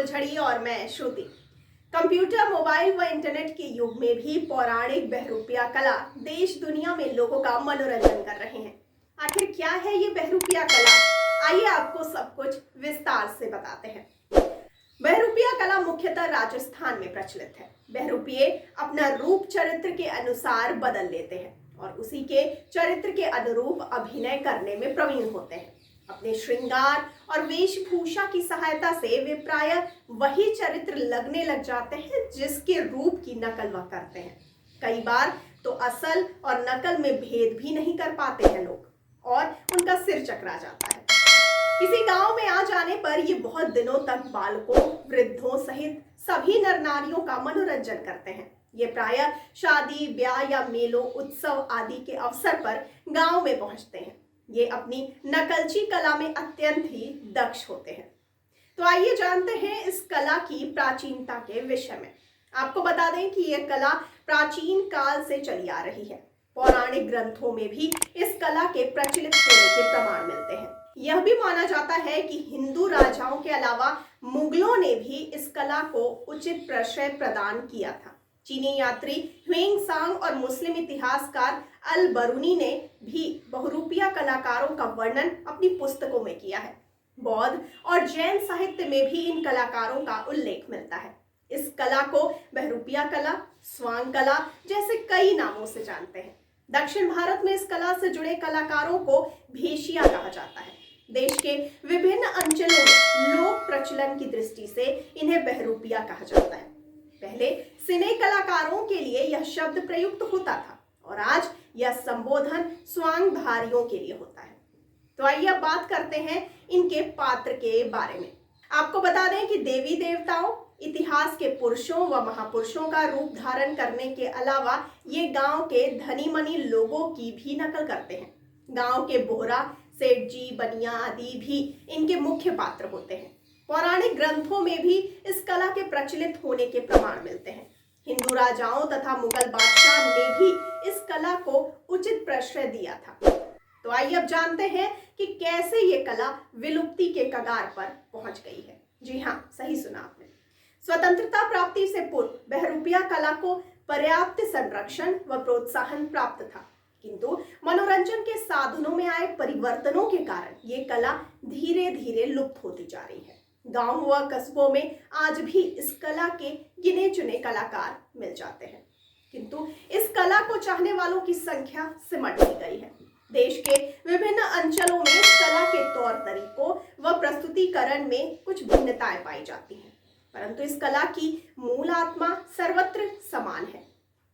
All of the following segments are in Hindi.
फुलझड़ी और मैं श्रुति। कंप्यूटर, मोबाइल व इंटरनेट के युग में भी पौराणिक बहरूपिया कला देश दुनिया में लोगों का मनोरंजन कर रहे हैं। आखिर क्या है ये बहरूपिया कला? आइए आपको सब कुछ विस्तार से बताते हैं। बहरूपिया कला मुख्यतः राजस्थान में प्रचलित है। बहरूपिये अपना रूप चरित्र के अनुसार बदल लेते हैं और उसी के चरित्र के अनुरूप अभिनय करने में प्रवीण होते हैं। अपने श्रृंगार और वेशभूषा की सहायता से वे प्रायः वही चरित्र लगने लग जाते हैं जिसके रूप की नकल वह करते हैं। कई बार तो असल और नकल में भेद भी नहीं कर पाते हैं लोग और उनका सिर चकरा जाता है। किसी गांव में आ जाने पर ये बहुत दिनों तक बालकों, वृद्धों सहित सभी नर नारियों का मनोरंजन करते हैं। ये प्रायः शादी, ब्याह या मेलों, उत्सव आदि के अवसर पर गांव में पहुंचते हैं। ये अपनी नकलची कला में अत्यंत ही दक्ष होते हैं। तो आइए जानते हैं इस कला की प्राचीनता के विषय में। आपको बता दें कि यह कला प्राचीन काल से चली आ रही है। पौराणिक ग्रंथों में भी इस कला के प्रचलित होने के प्रमाण मिलते हैं। यह भी माना जाता है कि हिंदू राजाओं के अलावा मुगलों ने भी इस कला को उचित प्रश्रय प्रदान किया था। चीनी यात्री ह्वेंत्सांग और मुस्लिम इतिहासकार अल बरूनी ने भी बहुरूपिया कलाकारों का वर्णन अपनी पुस्तकों में किया है। बौद्ध और जैन साहित्य में भी इन कलाकारों का उल्लेख मिलता है। इस कला को बहरूपिया कला, स्वांग कला जैसे कई नामों से जानते हैं। दक्षिण भारत में इस कला से जुड़े कलाकारों को भेशिया कहा जाता है। देश के विभिन्न अंचलों में लोक प्रचलन की दृष्टि से इन्हें बहरूपिया कहा जाता है। पहले सिने कलाकारों के लिए यह शब्द प्रयुक्त होता था और आज यह संबोधन स्वांगधारियों के लिए होता है। तो आइए अब बात करते हैं इनके पात्र के बारे में। आपको बता दें कि देवी देवताओं, इतिहास के पुरुषों व महापुरुषों का रूप धारण करने के अलावा ये गांव के धनी मनी लोगों की भी नकल करते हैं। गांव के बोहरा, सेठ जी, बनिया आदि भी इनके मुख्य पात्र होते हैं। पौराणिक ग्रंथों में भी इस कला के प्रचलित होने के प्रमाण मिलते हैं। हिंदू राजाओं तथा मुगल बादशाह ने भी इस कला को उचित प्रश्रय दिया था। तो आइए अब जानते हैं कि कैसे ये कला विलुप्ति के कगार पर पहुंच गई है। जी हाँ, सही सुना आपने। स्वतंत्रता प्राप्ति से पूर्व बहरूपिया कला को पर्याप्त संरक्षण व प्रोत्साहन प्राप्त था, किंतु मनोरंजन के साधनों में आए परिवर्तनों के कारण ये कला धीरे धीरे लुप्त होती जा रही है। गांव व कस्बों में आज भी इस कला के गिने चुने कलाकार मिल जाते हैं, किंतु इस कला को चाहने वालों की संख्या सिमट दी गई है। देश के विभिन्न अंचलों में इस कला के तौर तरीकों व प्रस्तुतिकरण में कुछ भिन्नताएं पाई जाती हैं, परंतु इस कला की मूल आत्मा सर्वत्र समान है।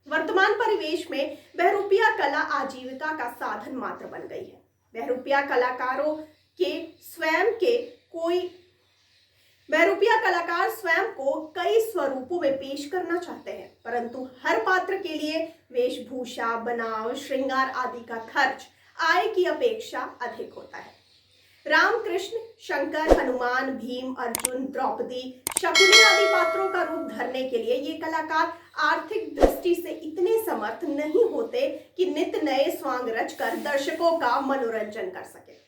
वर्तमान परिवेश में बहरूपिया कला आजीविका का साधन मात्र बन गई है। बहरूपिया कलाकारों के बहरूपिया कलाकार स्वयं को कई स्वरूपों में पेश करना चाहते हैं, परंतु हर पात्र के लिए वेशभूषा, बनाव, श्रृंगार आदि का खर्च आय की अपेक्षा अधिक होता है। राम, कृष्ण, शंकर, हनुमान, भीम, अर्जुन, द्रौपदी, शकुनी आदि पात्रों का रूप धरने के लिए ये कलाकार आर्थिक दृष्टि से इतने समर्थ नहीं होते कि नित्य नए स्वांग रचकर दर्शकों का मनोरंजन कर सके।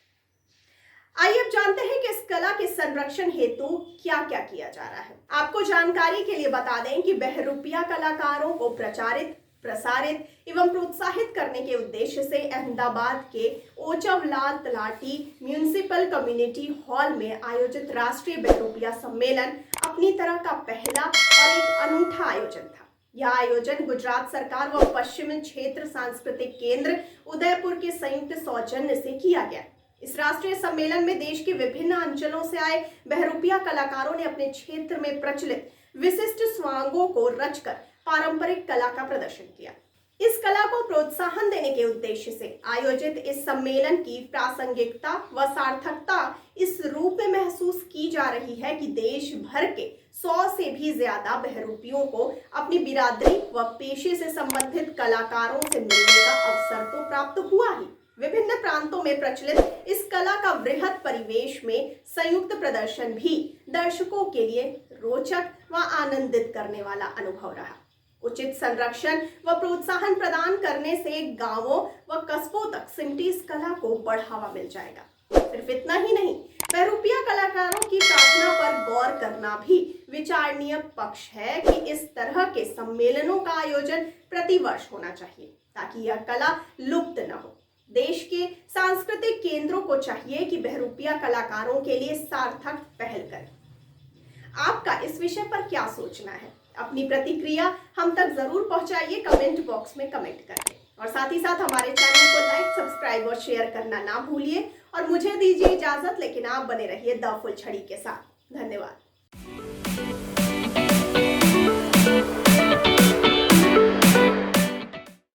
आइए अब जानते हैं कि इस कला के संरक्षण हेतु क्या क्या किया जा रहा है। आपको जानकारी के लिए बता दें कि बहरूपिया कलाकारों को प्रचारित, प्रसारित एवं प्रोत्साहित करने के उद्देश्य से अहमदाबाद के ओचवलाल तलाटी म्यूनिसिपल कम्युनिटी हॉल में आयोजित राष्ट्रीय बहरूपिया सम्मेलन अपनी तरह का पहला और एक अनूठा आयोजन था। यह आयोजन गुजरात सरकार व पश्चिमी क्षेत्र सांस्कृतिक केंद्र उदयपुर के संयुक्त सौजन्य से किया गया। इस राष्ट्रीय सम्मेलन में देश के विभिन्न अंचलों से आए बहरूपिया कलाकारों ने अपने क्षेत्र में प्रचलित विशिष्ट स्वांगों को रचकर पारंपरिक कला का प्रदर्शन किया। इस कला को प्रोत्साहन देने के उद्देश्य से आयोजित इस सम्मेलन की प्रासंगिकता व सार्थकता इस रूप में महसूस की जा रही है कि देश भर के 100 से भी ज्यादा बहरूपियों को अपनी बिरादरी व पेशे से संबंधित कलाकारों से मिलने का अवसर तो प्राप्त हुआ ही, विभिन्न प्रांतों में प्रचलित इस कला का वृहद परिवेश में संयुक्त प्रदर्शन भी दर्शकों के लिए रोचक व आनंदित करने वाला अनुभव रहा। उचित संरक्षण व प्रोत्साहन प्रदान करने से गांवों व कस्बों तक सिमटी इस कला को बढ़ावा मिल जाएगा। सिर्फ इतना ही नहीं, बहरूपिया कलाकारों की प्रार्थना पर गौर करना भी विचारणीय पक्ष है कि इस तरह के सम्मेलनों का आयोजन प्रतिवर्ष होना चाहिए ताकि यह कला लुप्त न हो। देश के सांस्कृतिक केंद्रों को चाहिए कि बहरूपिया कलाकारों के लिए सार्थक पहल करें। आपका इस विषय पर क्या सोचना है? अपनी प्रतिक्रिया हम तक जरूर पहुंचाइए कमेंट बॉक्स में कमेंट करके, और साथ ही साथ हमारे चैनल को लाइक, सब्सक्राइब और शेयर करना ना भूलिए। और मुझे दीजिए इजाजत, लेकिन आप बने रहिए द फुलझड़ी के साथ। धन्यवाद।